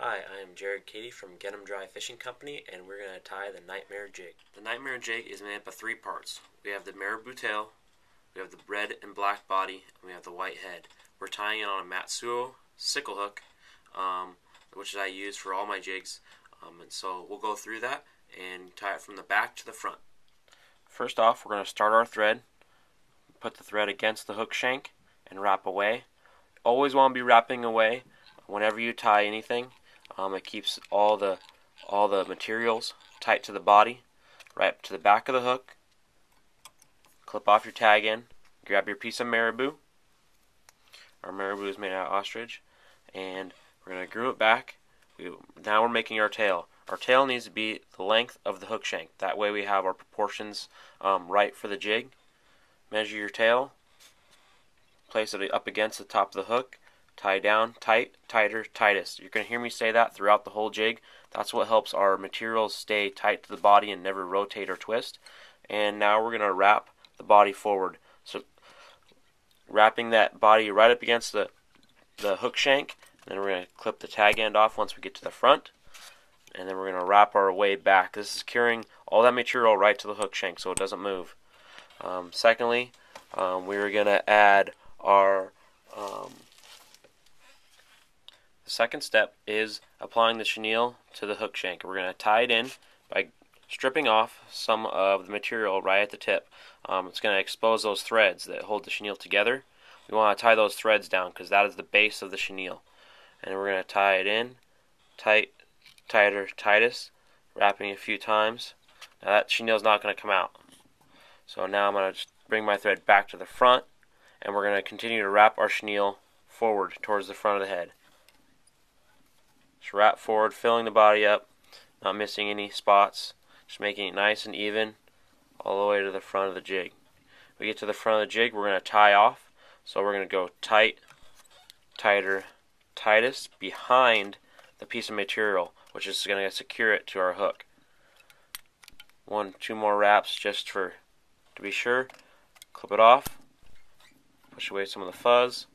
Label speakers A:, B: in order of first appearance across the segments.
A: Hi, I am Cady from Get 'em Dry Fishing Company, and we're going to tie the Nightmare Jig. The Nightmare Jig is made up of three parts. We have the marabou tail, we have the red and black body, and we have the white head. We're tying it on a Matsuo sickle hook, which I use for all my jigs. And so we'll go through that and tie it from the back to the front. First off, we're going to start our thread, put the thread against the hook shank, and wrap away. Always want to be wrapping away whenever you tie anything. It keeps all the materials tight to the body, right up to the back of the hook. Clip off your tag in, grab your piece of marabou. Our marabou is made out of ostrich, and we're going to groom it back. Now we're making our tail. Our tail needs to be the length of the hook shank. That way we have our proportions right for the jig. Measure your tail, place it up against the top of the hook, tie down, tight, tighter, tightest. You're going to hear me say that throughout the whole jig. That's what helps our materials stay tight to the body and never rotate or twist. And now we're going to wrap the body forward. So wrapping that body right up against the hook shank, and then we're going to clip the tag end off once we get to the front. And then we're going to wrap our way back. This is carrying all that material right to the hook shank so it doesn't move. Secondly, we're going to add our the second step is applying the chenille to the hook shank. We're going to tie it in by stripping off some of the material right at the tip. It's going to expose those threads that hold the chenille together. We want to tie those threads down because that is the base of the chenille. And we're going to tie it in, tight, tighter, tightest, wrapping a few times. Now that chenille is not going to come out. So now I'm going to just bring my thread back to the front, and we're going to continue to wrap our chenille forward towards the front of the head. Just wrap forward, filling the body up, not missing any spots, just making it nice and even all the way to the front of the jig. When we get to the front of the jig, we're going to tie off. So we're going to go tight, tighter, tightest behind the piece of material, which is going to secure it to our hook. Two more wraps just to be sure. Clip it off, push away some of the fuzz,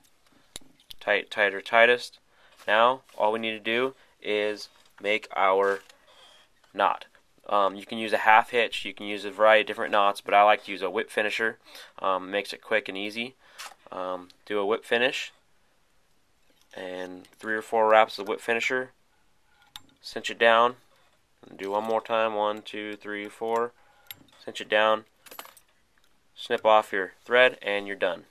A: tight, tighter, tightest. Now all we need to do is make our knot. You can use a half hitch, you can use a variety of different knots, but I like to use a whip finisher. Makes it quick and easy. Do a whip finish and 3 or 4 wraps of whip finisher. Cinch it down and do one more time. 1, 2, 3, 4. Cinch it down. Snip off your thread and you're done.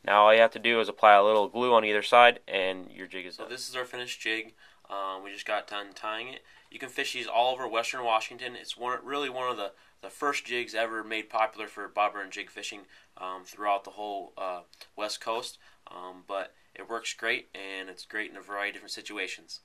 A: Now all you have to do is apply a little glue on either side and your jig is done. So this is our finished jig. We just got done tying it. You can fish these all over Western Washington. It's really one of the first jigs ever made popular for bobber and jig fishing throughout the whole West Coast. But it works great, and it's great in a variety of different situations.